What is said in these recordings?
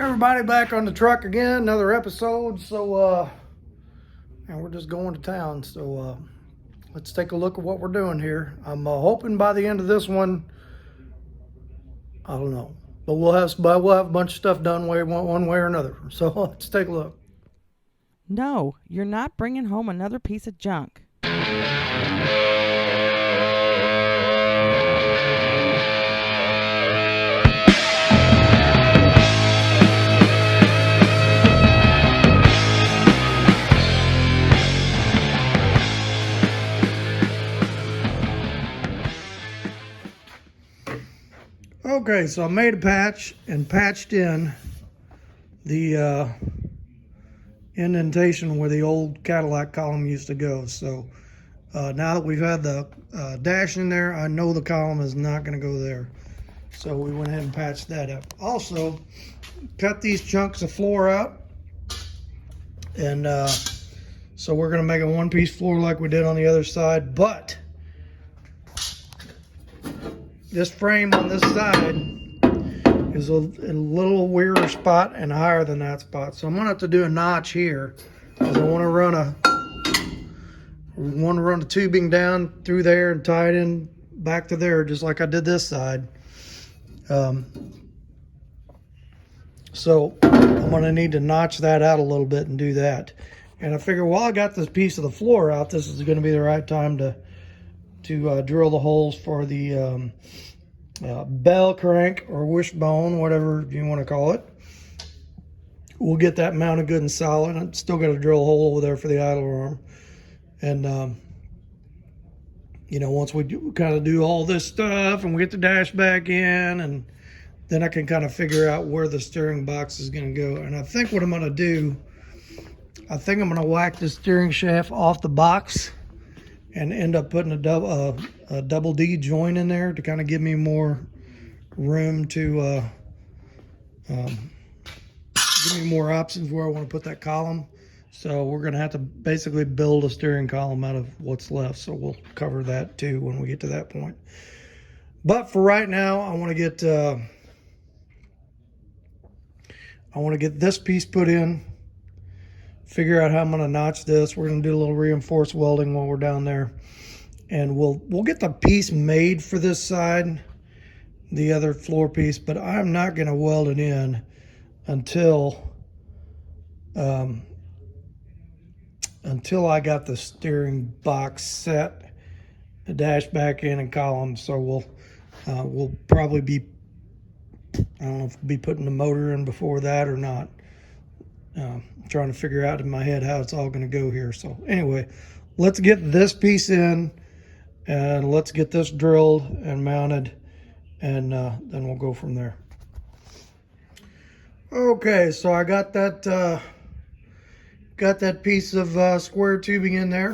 Everybody back on the truck again, another episode. And we're just going to town. Let's take a look at what we're doing here. I'm hoping by the end of this one, I don't know, but we'll have a bunch of stuff done one way or another. So let's take a look. No, you're not bringing home another piece of junk. Okay, so I made a patch and patched in the indentation where the old Cadillac column used to go. So now that we've had the dash in there, I know the column is not going to go there. So we went ahead and patched that up. Also, cut these chunks of floor out. And so we're going to make a one-piece floor like we did on the other side. But this frame on this side is a little weirder spot and higher than that spot. So I'm going to have to do a notch here because I want to run a tubing down through there and tie it in back to there just like I did this side. So I'm going to need to notch that out a little bit and do that. And I figure while I got this piece of the floor out, this is going to be the right time to drill the holes for the bell crank or wishbone, whatever you want to call it. We'll get that mounted good and solid. I'm still got to drill a hole over there for the idler arm. And, you know, once we kind of do all this stuff and we get the dash back in, and then I can kind of figure out where the steering box is going to go. And I think what I'm going to do, I think I'm going to whack the steering shaft off the box and end up putting a double D joint in there to kind of give me more room to give me more options where I want to put that column. So we're going to have to basically build a steering column out of what's left. So we'll cover that too when we get to that point. But for right now, I want to get this piece put in. Figure out how I'm going to notch this. We're going to do a little reinforced welding while we're down there, and we'll get the piece made for this side, the other floor piece, but I'm not going to weld it in until I got the steering box set, the dash back in and column. So we'll probably be, I don't know if we'll be putting the motor in before that or not. Trying to figure out in my head how it's all going to go here. So anyway, let's get this piece in and let's get this drilled and mounted, and then we'll go from there. Okay, so I got that piece of square tubing in there.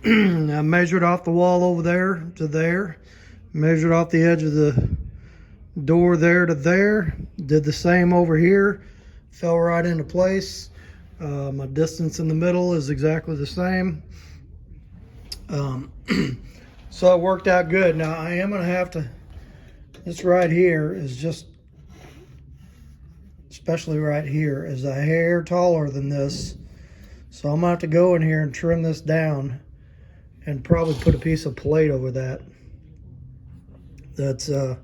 I measured off the wall over there to there, measured off the edge of the door there to there, did the same over here, fell right into place. My distance in the middle is exactly the same. So it worked out good. Now I am going to have to, this right here is just, especially right here, is a hair taller than this. So I'm going to have to go in here and trim this down and probably put a piece of plate over that. That's, I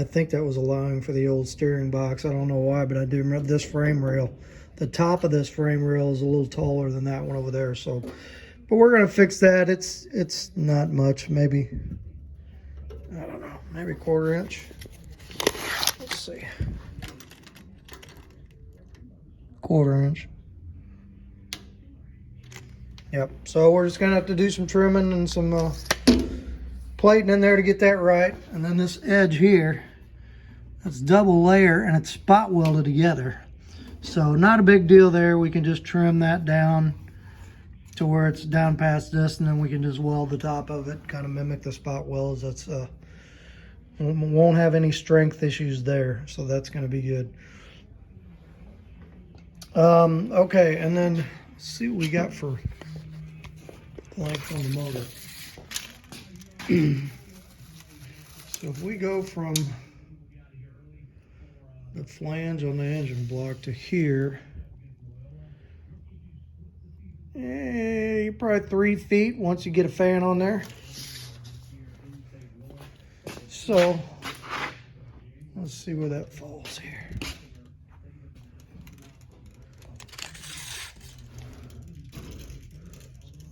think that was allowing for the old steering box. I don't know why, but I do remember this frame rail. The top of this frame rail is a little taller than that one over there. So, but we're going to fix that. It's not much, maybe, I don't know, maybe a 1/4 inch. Let's see. 1/4 inch. Yep. So we're just going to have to do some trimming and some plating in there to get that right. And then this edge here, that's double layer and it's spot welded together. So not a big deal there. We can just trim that down to where it's down past this, and then we can just weld the top of it, kind of mimic the spot welds. That's won't have any strength issues there, so that's going to be good. Okay, and then let's see what we got for length on the motor. So if we go from the flange on the engine block to here. You're probably 3 feet once you get a fan on there. So let's see where that falls here.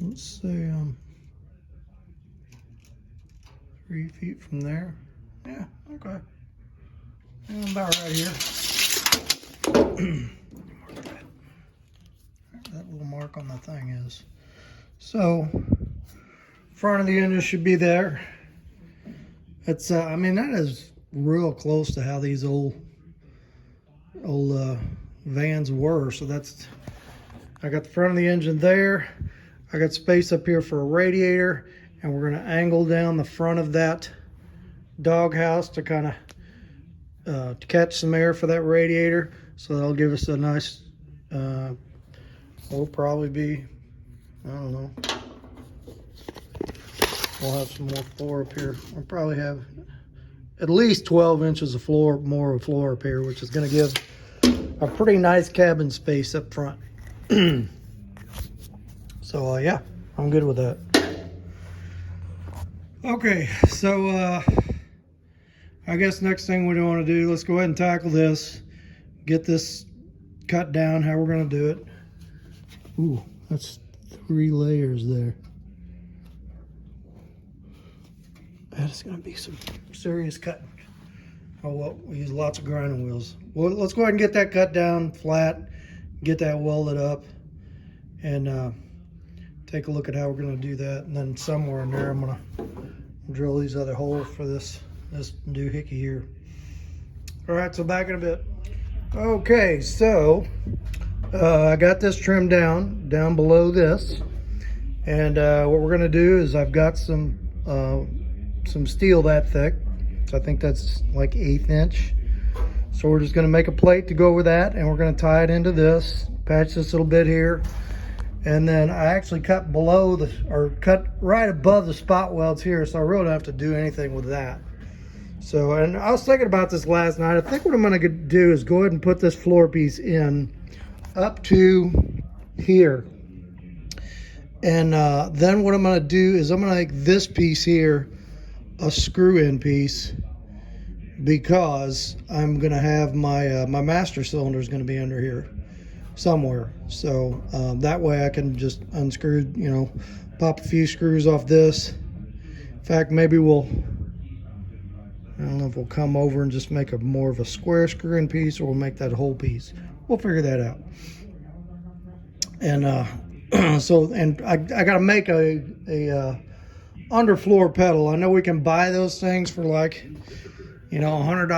Let's say 3 feet from there. Yeah, okay. Yeah, about right here. That little mark on the thing is. So, front of the engine should be there. It's, I mean, that is real close to how these old vans were. So that's, I got the front of the engine there. I got space up here for a radiator, and we're gonna angle down the front of that doghouse to kind of to catch some air for that radiator. So that'll give us a nice, we'll probably be, I don't know, we'll have some more floor up here. We'll probably have at least 12 inches of floor, more of floor up here, which is going to give a pretty nice cabin space up front. So yeah, I'm good with that. Okay, so I guess next thing we want to do, let's go ahead and tackle this, get this cut down, how we're going to do it. Ooh, that's 3 layers there. That is going to be some serious cutting. Oh well, we use lots of grinding wheels. Well, let's go ahead and get that cut down flat, get that welded up, and take a look at how we're going to do that. And then somewhere in there, I'm going to drill these other holes for this doohickey here. All right, so back in a bit. Okay, so I got this trimmed down below this, and what we're going to do is I've got some steel that thick. So I think that's like 1/8 inch. So we're just going to make a plate to go over that, and we're going to tie it into this, patch this little bit here, and then I actually cut below the, or cut right above the spot welds here, so I really don't have to do anything with that. So, and I was thinking about this last night. I think what I'm going to do is go ahead and put this floor piece in up to here, and then what I'm going to do is I'm going to make this piece here a screw-in piece, because I'm gonna have my my master cylinder is going to be under here somewhere. So that way I can just unscrew, you know, pop a few screws off this. In fact, maybe we'll, I don't know if we'll come over and just make a more of a square screw-in piece, or we'll make that whole piece. We'll figure that out. And so, and I got to make a underfloor pedal. I know we can buy those things for like, you know, $100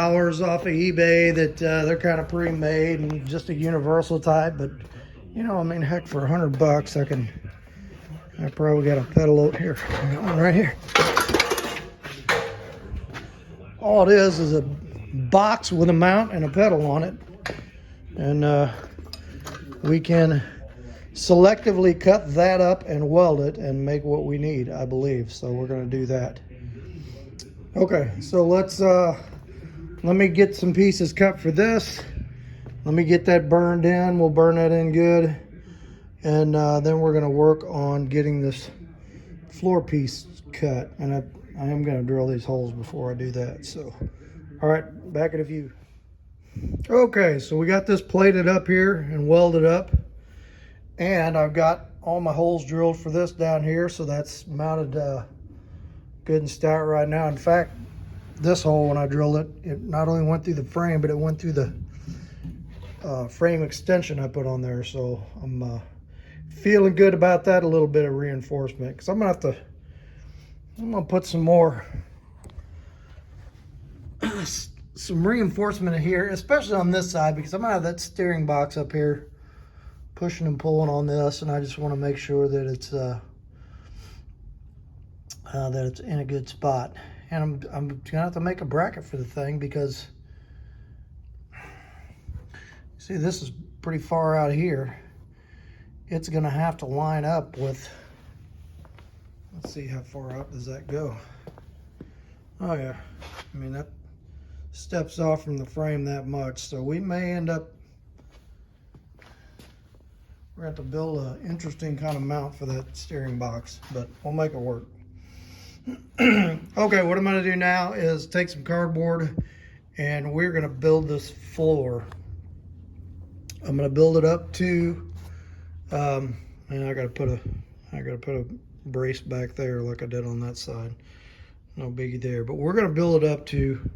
off of eBay, that they're kind of pre-made and just a universal type. But you know, I mean, heck, for $100 I probably got a pedal out here. I got one right here. All it is a box with a mount and a pedal on it, and we can selectively cut that up and weld it and make what we need, I believe. So we're going to do that. Okay, so let's let me get some pieces cut for this. Let me get that burned in. We'll burn that in good, and then we're going to work on getting this floor piece cut. And I am going to drill these holes before I do that. So all right, back in a few. Okay, so we got this plated up here and welded up, and I've got all my holes drilled for this down here, so that's mounted good and stout right now. In fact, this hole, when I drilled it, it not only went through the frame, but it went through the frame extension I put on there. So I'm feeling good about that, a little bit of reinforcement, because I'm gonna put some more some reinforcement in here, especially on this side, because I'm gonna have that steering box up here pushing and pulling on this, and I just want to make sure that it's in a good spot. And I'm gonna have to make a bracket for the thing, because see, this is pretty far out here. It's gonna have to line up with, let's see, how far up does that go? Oh yeah, I mean, that steps off from the frame that much. So we may end up, we're going to have to build an interesting kind of mount for that steering box, but we'll make it work. Okay, what I'm going to do now is take some cardboard and we're going to build this floor. I'm going to build it up to, and I got to put a brace back there like I did on that side. No biggie there, but we're going to build it up to,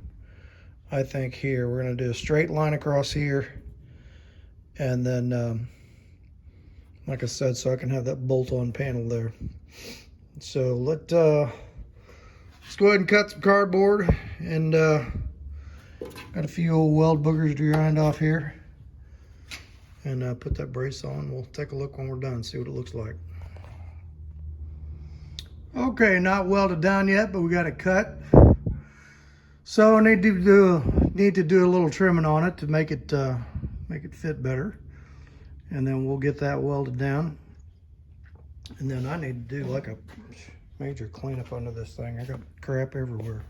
I think here, we're going to do a straight line across here. And then, like I said, so I can have that bolt-on panel there. So let's go ahead and cut some cardboard, and got a few old weld boogers to grind off here, and put that brace on. We'll take a look when we're done, see what it looks like. Okay, not welded down yet, but we got it cut. So I need to do a little trimming on it to make it fit better, and then we'll get that welded down. And then I need to do like a major cleanup under this thing. I got crap everywhere.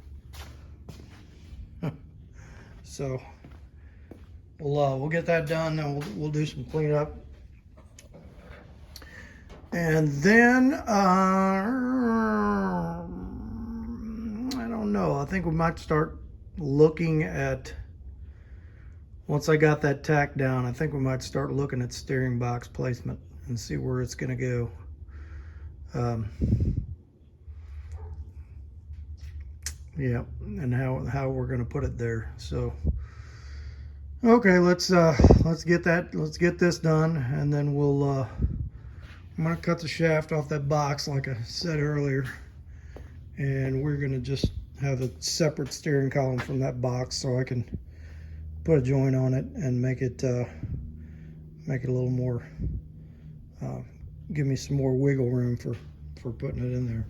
So we'll get that done. Then we'll do some cleanup. And then I don't know. I think we might start looking at, once I got that tack down, I think we might start looking at steering box placement and see where it's going to go. Yeah, and how we're going to put it there. So okay, let's get this done, and then we'll I'm going to cut the shaft off that box like I said earlier, and we're going to just have a separate steering column from that box so I can put a joint on it and make it a little more, give me some more wiggle room for putting it in there.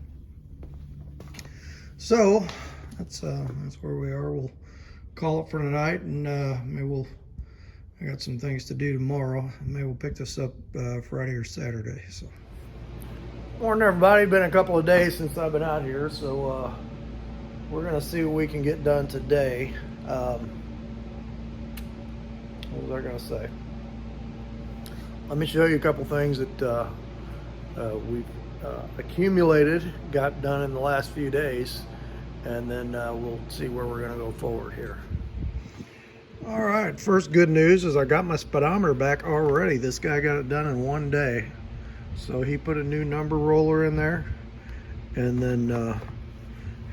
So that's where we are. We'll call it for tonight, and maybe I got some things to do tomorrow. Maybe we'll pick this up Friday or Saturday. So, morning everybody. Been a couple of days since I've been out here, so we're gonna see what we can get done today. What was I gonna say? Let me show you a couple things that we've accumulated, got done in the last few days, and then we'll see where we're gonna go forward here. All right, first good news is I got my speedometer back already. This guy got it done in one day. So he put a new number roller in there, and then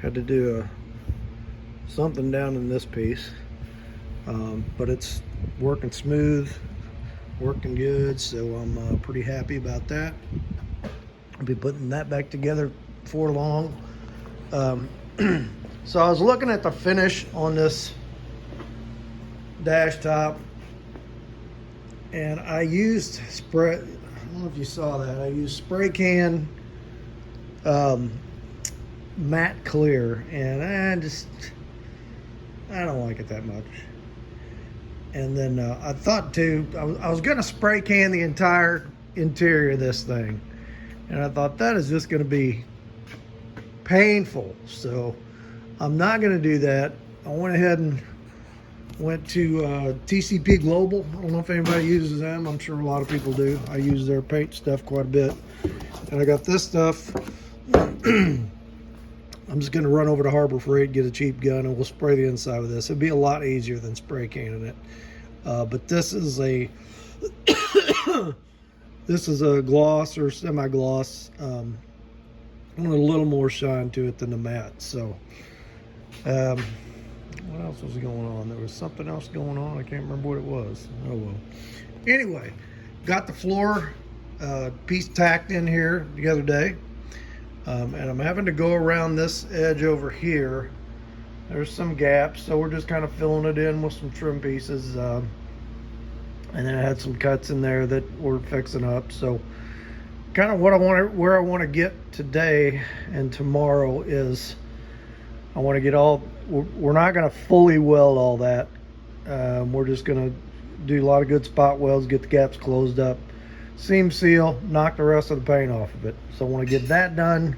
had to do something down in this piece. But it's working smooth, working good, so I'm pretty happy about that. I'll be putting that back together before long. So I was looking at the finish on this dash top, and I used spray, I don't know if you saw that, I used spray can matte clear, and I don't like it that much. And then I thought I was gonna spray can the entire interior of this thing, and I thought that is just gonna be painful, so I'm not gonna do that. I went ahead and went to TCP Global. I don't know if anybody uses them. I'm sure a lot of people do. I use their paint stuff quite a bit. And I got this stuff. I'm just going to run over to Harbor Freight, get a cheap gun, and we'll spray the inside with this. It'd be a lot easier than spray canning it. But this is a this is a gloss or semi-gloss. I want a little more shine to it than the matte. So what else was going on? There was something else going on. I can't remember what it was. Oh well. Anyway, got the floor piece tacked in here the other day, and I'm having to go around this edge over here. There's some gaps, so we're just kind of filling it in with some trim pieces, and then I had some cuts in there that we're fixing up. So kind of where I want to get today and tomorrow is I want to get we're not going to fully weld all that. We're just going to do a lot of good spot welds, get the gaps closed up, seam seal, knock the rest of the paint off of it. So I want to get that done.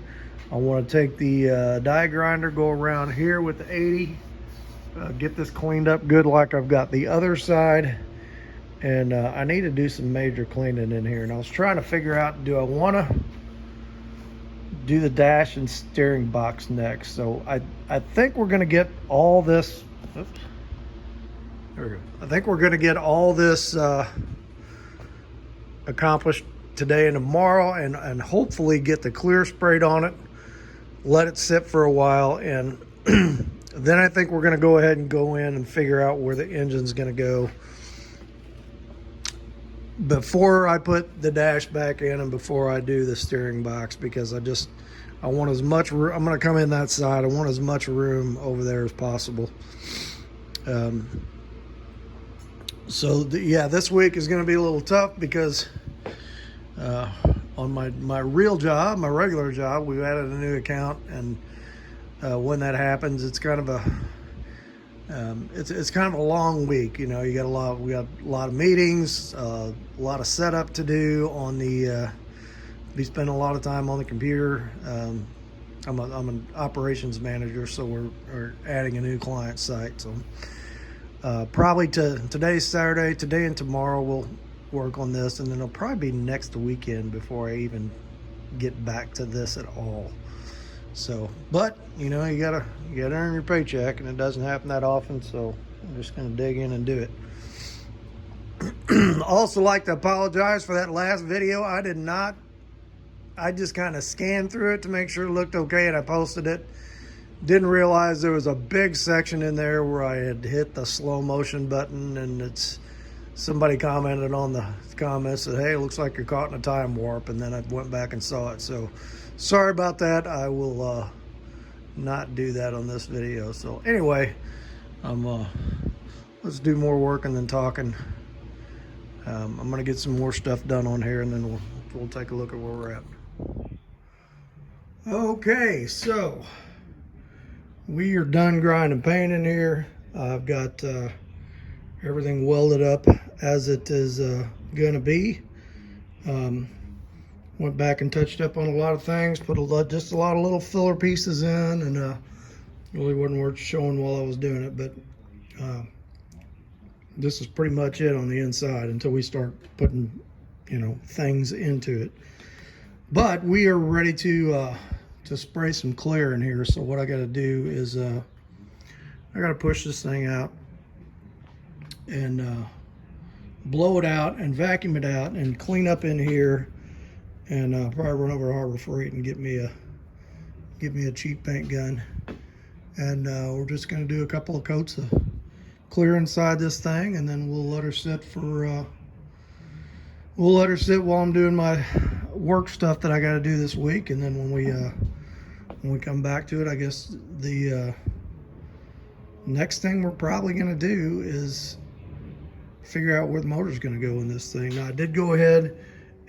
I want to take the die grinder, go around here with the 80, get this cleaned up good like I've got the other side. And I need to do some major cleaning in here. And I was trying to figure out, do I want to do the dash and steering box next? So I think we're going to get all this. Oops, there we go. I think we're going to get all this accomplished today and tomorrow, and hopefully get the clear sprayed on it, let it sit for a while, and then I think we're going to go ahead and go in and figure out where the engine's going to go before I put the dash back in and before I do the steering box, because I want as much room. I'm going to come in that side. I want as much room over there as possible. Yeah, this week is going to be a little tough because on my real job, my regular job, we've added a new account, and when that happens, it's kind of a it's kind of a long week. You know, we got a lot of meetings, a lot of setup to do on the. Be spending a lot of time on the computer. I'm an operations manager, so we're adding a new client site. So probably today's Saturday, today and tomorrow we'll work on this, and then it'll probably be next weekend before I even get back to this at all. So, but you know, you gotta earn your paycheck, and it doesn't happen that often, so I'm just gonna dig in and do it. Also like to apologize for that last video. I just kind of scanned through it to make sure it looked okay, and I posted it. Didn't realize there was a big section in there where I had hit the slow motion button, and somebody commented on the comments that, hey, it looks like you're caught in a time warp, and then I went back and saw it. So sorry about that. I will not do that on this video. So anyway, let's do more working than talking. I'm gonna get some more stuff done on here, and then we'll take a look at where we're at. Okay, so we are done grinding paint in here. I've got everything welded up as it is gonna be. Went back and touched up on a lot of things, put just a lot of little filler pieces in, and really wasn't worth showing while I was doing it, but this is pretty much it on the inside until we start putting, you know, things into it. But we are ready to spray some clear in here. So what I got to do is I got to push this thing out and blow it out and vacuum it out and clean up in here, and probably run over to Harbor Freight and get me a cheap paint gun. And we're just going to do a couple of coats of clear inside this thing, and then we'll let her sit while I'm doing my work stuff that I got to do this week. And then when we come back to it, I guess the next thing we're probably going to do is figure out where the motor's going to go in this thing. Now, I did go ahead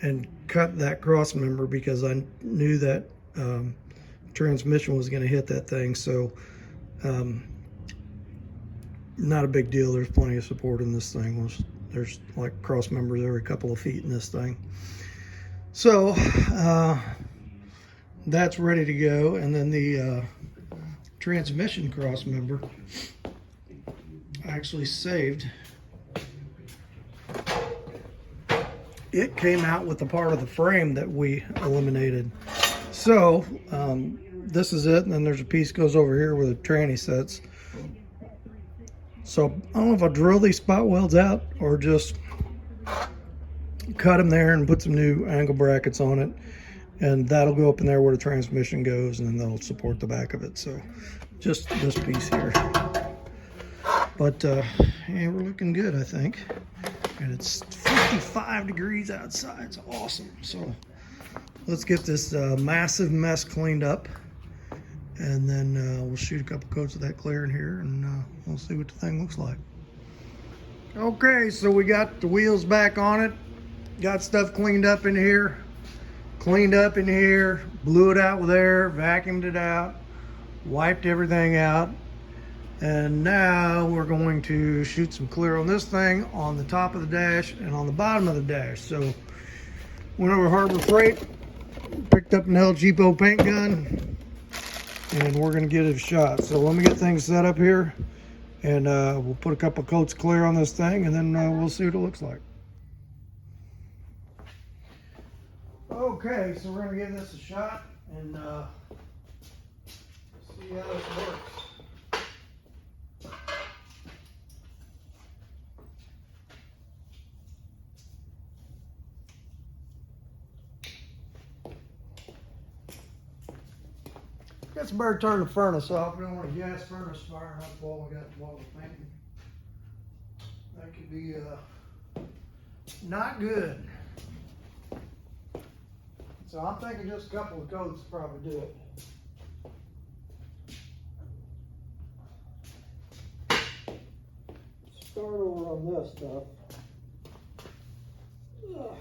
and cut that cross member because I knew that transmission was going to hit that thing. So not a big deal. There's plenty of support in this thing. There's like cross members every couple of feet in this thing. So that's ready to go. And then the transmission cross member I actually saved. It came out with the part of the frame that we eliminated. So this is it, and then there's a piece goes over here where the tranny sits. So I don't know if I'll drill these spot welds out or just cut them there and put some new angle brackets on it, and that'll go up in there where the transmission goes, and then they'll support the back of it. So just this piece here. But yeah, we're looking good, I think. And it's 55 degrees outside. It's awesome. So let's get this massive mess cleaned up, and then we'll shoot a couple coats of that clear in here, and we'll see what the thing looks like. Okay, so we got the wheels back on it, got stuff cleaned up in here, blew it out with air, vacuumed it out, wiped everything out, and now we're going to shoot some clear on this thing on the top of the dash and on the bottom of the dash. So went over to Harbor Freight, picked up an El Cheapo paint gun, and we're gonna give it a shot. So let me get things set up here, And we'll put a couple coats clear on this thing, and then we'll see what it looks like. Okay, so we're gonna give this a shot and see how this works. Guess we better turn the furnace off. We don't want a gas furnace firing up while we're painting. That could be not good. So I'm thinking just a couple of coats probably do it. Start over on this stuff. Ugh.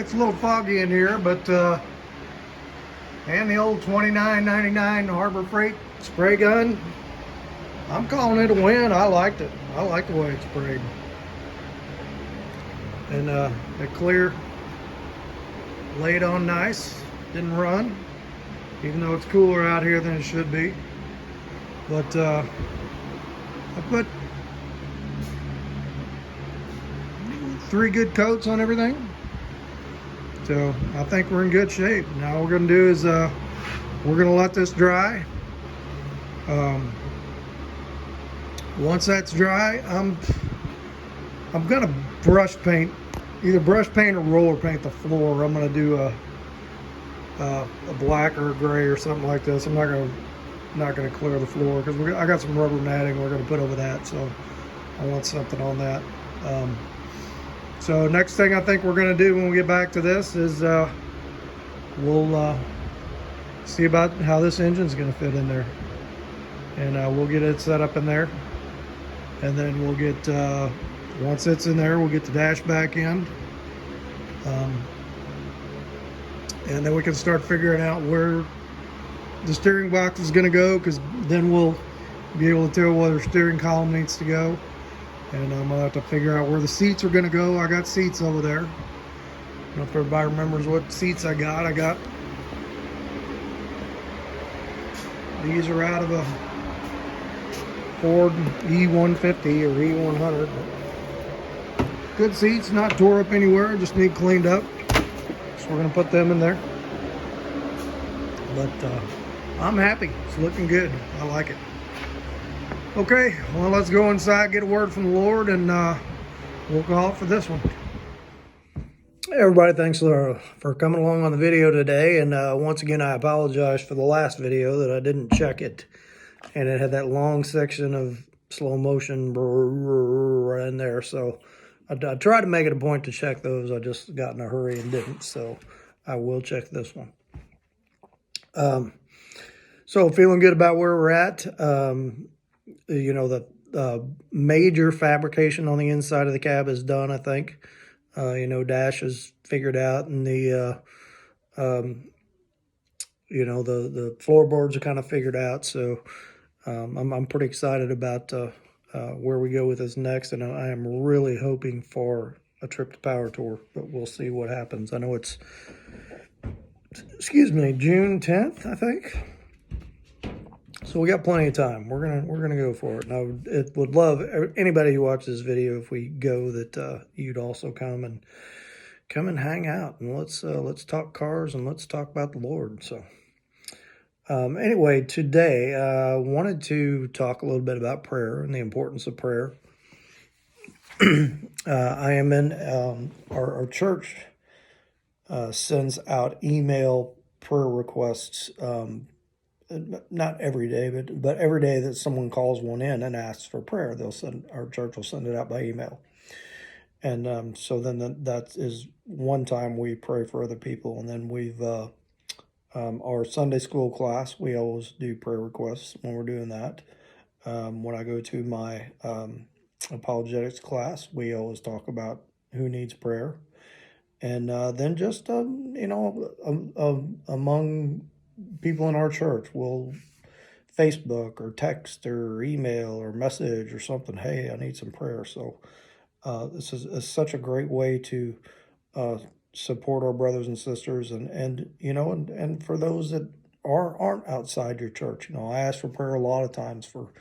it's a little foggy in here, but and the old $29.99 Harbor Freight spray gun, I'm calling it a win. I liked it. I like the way it sprayed. And it clear, laid on nice, didn't run, even though it's cooler out here than it should be. But I put 3 good coats on everything, so I think we're in good shape. Now what we're gonna do is we're gonna let this dry. Once that's dry, I'm gonna brush paint, either brush paint or roller paint the floor. I'm gonna do a black or a gray or something like this. I'm not gonna clear the floor because I got some rubber matting we're gonna put over that, so I want something on that. So next thing I think we're gonna do when we get back to this is we'll see about how this engine's gonna fit in there, and we'll get it set up in there, and then we'll get once it's in there, we'll get the dash back in, and then we can start figuring out where the steering box is going to go, because then we'll be able to tell where the steering column needs to go. And I'm gonna have to figure out where the seats are going to go. I got seats over there. I don't know if everybody remembers what seats I got. These are out of a Ford E150 or E100. Good seats, not tore up anywhere, just need cleaned up. So we're gonna put them in there. But I'm happy, it's looking good, I like it. Okay, well, let's go inside, get a word from the Lord, and we'll call it for this one. Hey everybody, thanks for coming along on the video today. And once again, I apologize for the last video that I didn't check it. And it had that long section of slow motion in there. So I tried to make it a point to check those. I just got in a hurry and didn't. So I will check this one. So feeling good about where we're at. You know, the major fabrication on the inside of the cab is done, I think. You know, dash is figured out, and the you know, the floorboards are kind of figured out. So I'm pretty excited about where we go with this next, and I am really hoping for a trip to Power Tour, but we'll see what happens. I know it's, excuse me, June 10th, I think. So we got plenty of time. We're gonna go for it. And I would love anybody who watches this video, if we go, that you'd also come and hang out, and let's talk cars, and let's talk about the Lord. So anyway, today I wanted to talk a little bit about prayer and the importance of prayer. I am in our church sends out email prayer requests. Not every day, but every day that someone calls one in and asks for prayer, our church will send it out by email. And so then that is one time we pray for other people. And then we've our Sunday school class, we always do prayer requests when we're doing that. When I go to my apologetics class, we always talk about who needs prayer. And then just you know, among people in our church, will Facebook or text or email or message or something, hey, I need some prayer. So this is such a great way to support our brothers and sisters, and you know, and for those that aren't outside your church. You know, I ask for prayer a lot of times for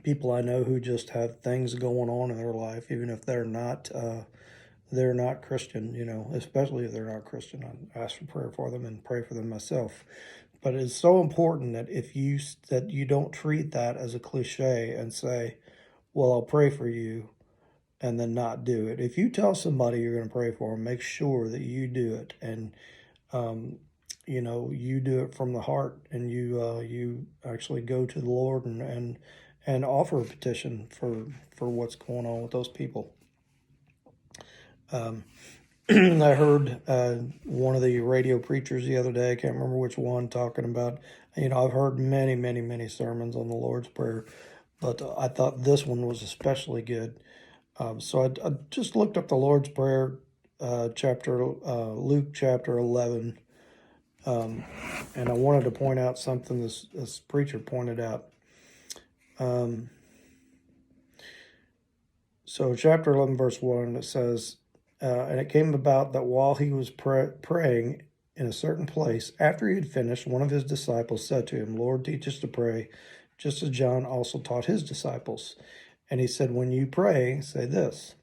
people I know who just have things going on in their life, even if they're not Christian, you know, especially if they're not Christian. I ask for prayer for them and pray for them myself. But it's so important that that you don't treat that as a cliche and say, well, I'll pray for you, and then not do it. If you tell somebody you're going to pray for them, make sure that you do it. And, you know, you do it from the heart, and you actually go to the Lord and offer a petition for what's going on with those people. I heard one of the radio preachers the other day, I can't remember which one, talking about, you know, I've heard many, many, many sermons on the Lord's Prayer, but I thought this one was especially good. So I just looked up the Lord's Prayer Luke chapter 11. And I wanted to point out something this preacher pointed out. So chapter 11, verse 1, it says, and it came about that while he was praying in a certain place, after he had finished, one of his disciples said to him, Lord, teach us to pray, just as John also taught his disciples. And he said, when you pray, say this,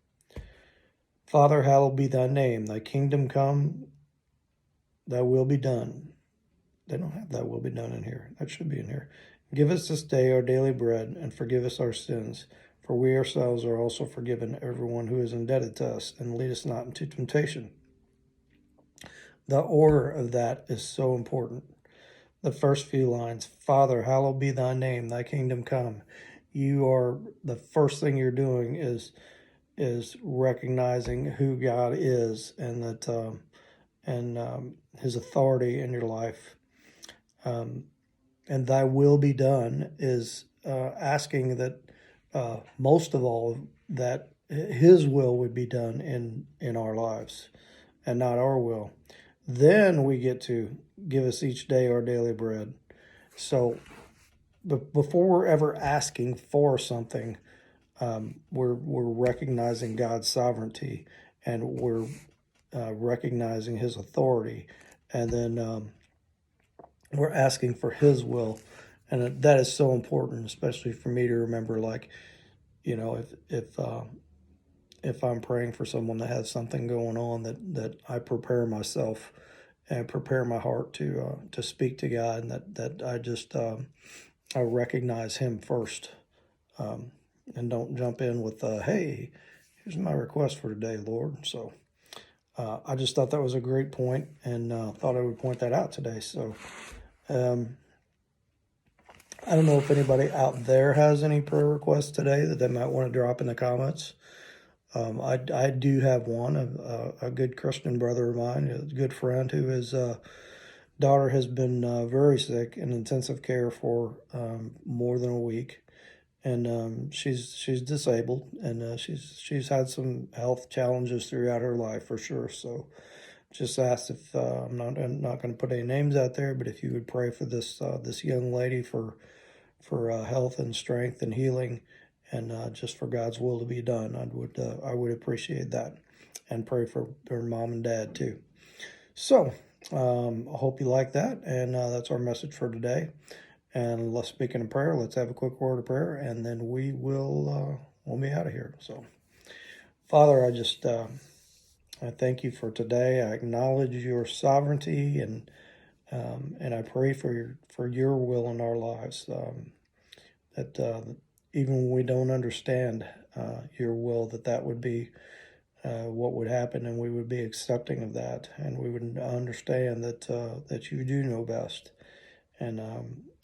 Father, hallowed be thy name, thy kingdom come, thy will be done. They don't have thy will be done in here. That should be in here. Give us this day our daily bread, and forgive us our sins, for we ourselves are also forgiven everyone who is indebted to us, and lead us not into temptation. The order of that is so important. The first few lines, Father, hallowed be thy name, thy kingdom come. The first thing you're doing is recognizing who God is, and that his authority in your life. And thy will be done is asking that most of all that his will would be done in our lives and not our will. Then we get to give us each day our daily bread. So before we're ever asking for something, we're recognizing God's sovereignty, and we're recognizing his authority, and then we're asking for his will. And that is so important, especially for me to remember, like, you know, if I'm praying for someone that has something going on, that I prepare myself and prepare my heart to speak to God, and that I just I recognize him first, and don't jump in with hey, here's my request for today, Lord. So I just thought that was a great point, and thought I would point that out today. So I don't know if anybody out there has any prayer requests today that they might want to drop in the comments. I do have one, a good Christian brother of mine, a good friend, who his daughter has been very sick in intensive care for more than a week, and she's disabled, and she's had some health challenges throughout her life for sure. So just asked if I'm not going to put any names out there, but if you would pray for this young lady for health and strength and healing, and just for God's will to be done, I would appreciate that, and pray for her mom and dad too. So I hope you like that, and that's our message for today. And let's speak in a prayer. Let's have a quick word of prayer, and then we'll be out of here. So, Father, I thank you for today. I acknowledge your sovereignty, and I pray for your will in our lives. That even when we don't understand your will, that would be what would happen, and we would be accepting of that, and we would understand that you do know best. And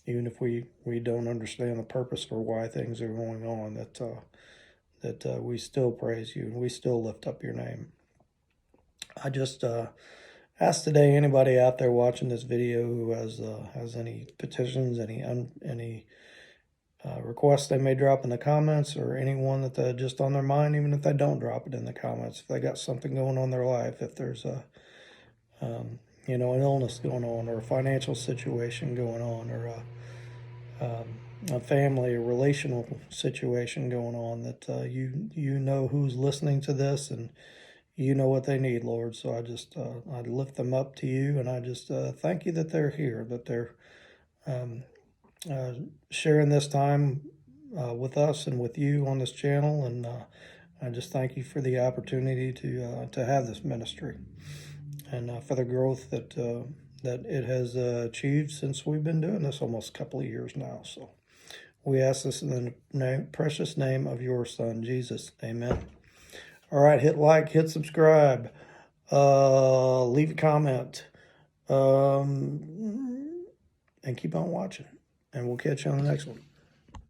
even if we don't understand the purpose for why things are going on, that we still praise you, and we still lift up your name. I just ask today, anybody out there watching this video who has any petitions, any requests they may drop in the comments, or anyone that just on their mind, even if they don't drop it in the comments, if they got something going on in their life, if there's an illness going on, or a financial situation going on, or a family, a relational situation going on, that you know who's listening to this, and you know what they need, Lord. So I lift them up to you, and I just thank you that they're here, that they're sharing this time with us and with you on this channel, and I just thank you for the opportunity to have this ministry, and for the growth that it has achieved since we've been doing this almost a couple of years now. So we ask this in the precious name of your Son, Jesus. Amen. All right, hit like, hit subscribe, leave a comment, and keep on watching. And we'll catch you on the next one.